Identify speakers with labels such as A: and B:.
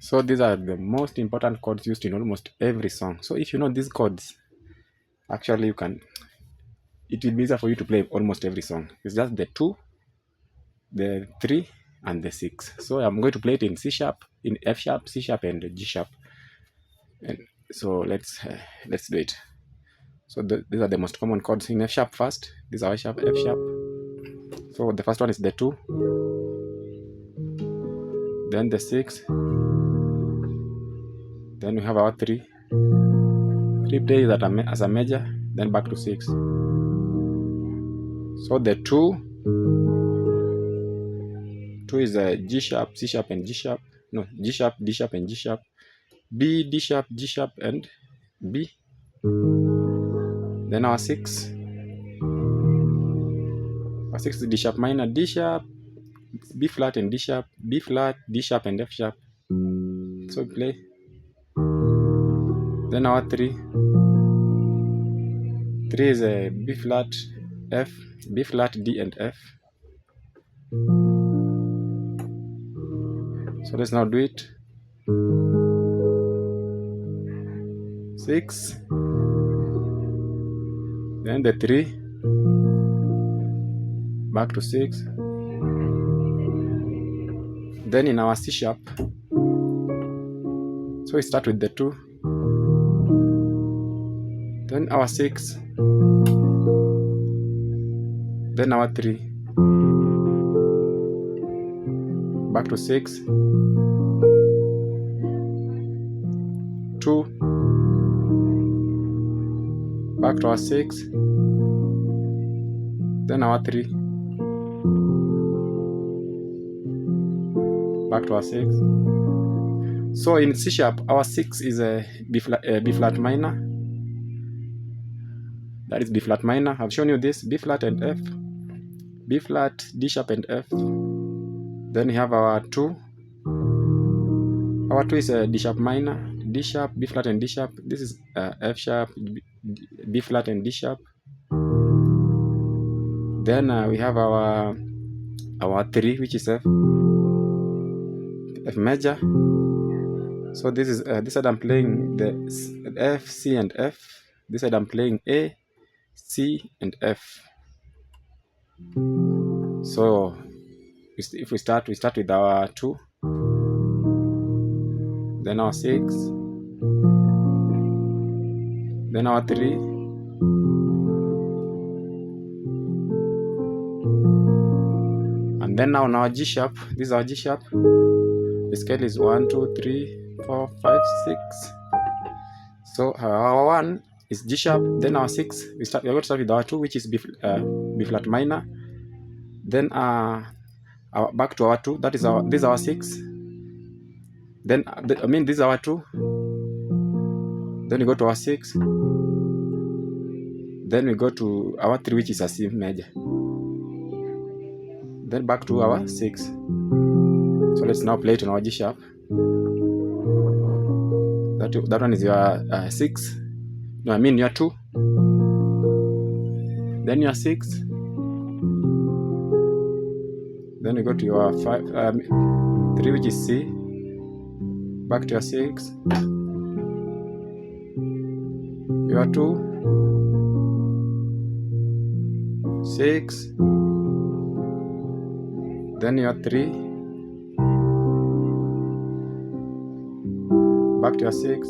A: So these are the most important chords used in almost every song. So if you know these chords, actually it will be easier for you to play almost every song. It's just the 2, the 3, and the 6. So I'm going to play it in C sharp, in F sharp, C sharp, and G sharp. And so let's do it. So these are the most common chords in F sharp first. These are F sharp, F sharp. So the first one is the 2, then the 6, then we have our 3. 3 plays as a major, then back to 6. So the 2 is a G sharp, C sharp, and G sharp. No, G sharp, D sharp, and G sharp. B, D sharp, G sharp, and B. Then our 6. Our 6 is D sharp minor, D sharp, B flat, and D sharp, B flat, D sharp, and F sharp. So we play. Then our 3. 3 is a B flat, F, B flat, D, and F. So let's now do it. 6, then the 3, back to 6, then in our C sharp, so we start with the 2, then our 6, then our 3, back to 6, 2, back to our 6, then our 3, back to our 6. So in C sharp, our 6 is a B flat minor. That is B flat minor. I've shown you this: B flat and F, B flat, D sharp, and F. Then we have our 2. Our 2 is a D sharp minor, D sharp, B flat, and D sharp. This is F sharp, B flat, and D sharp. Then we have our 3, which is F major. So this is this side I'm playing the F, C, and F. This side I'm playing A, C, and F. So if we start with our 2, then our 6, then our 3, and then now on our G sharp. This is our G sharp. The scale is 1, 2, 3, 4, 5, 6. So our 1 is G sharp. Then our 6, we're going to start with our 2, which is B flat minor. Then back to our 2. This is our 6. Then this is our 2. Then we go to our 6. Then we go to our 3, which is a C major. Then back to our 6. So let's now play it on our G sharp. That one is your 6. No, I mean your 2. Then your 6. Then we go to your 5, 3, which is C. Back to your 6. Your 2. 6. Then your 3. Back to your 6.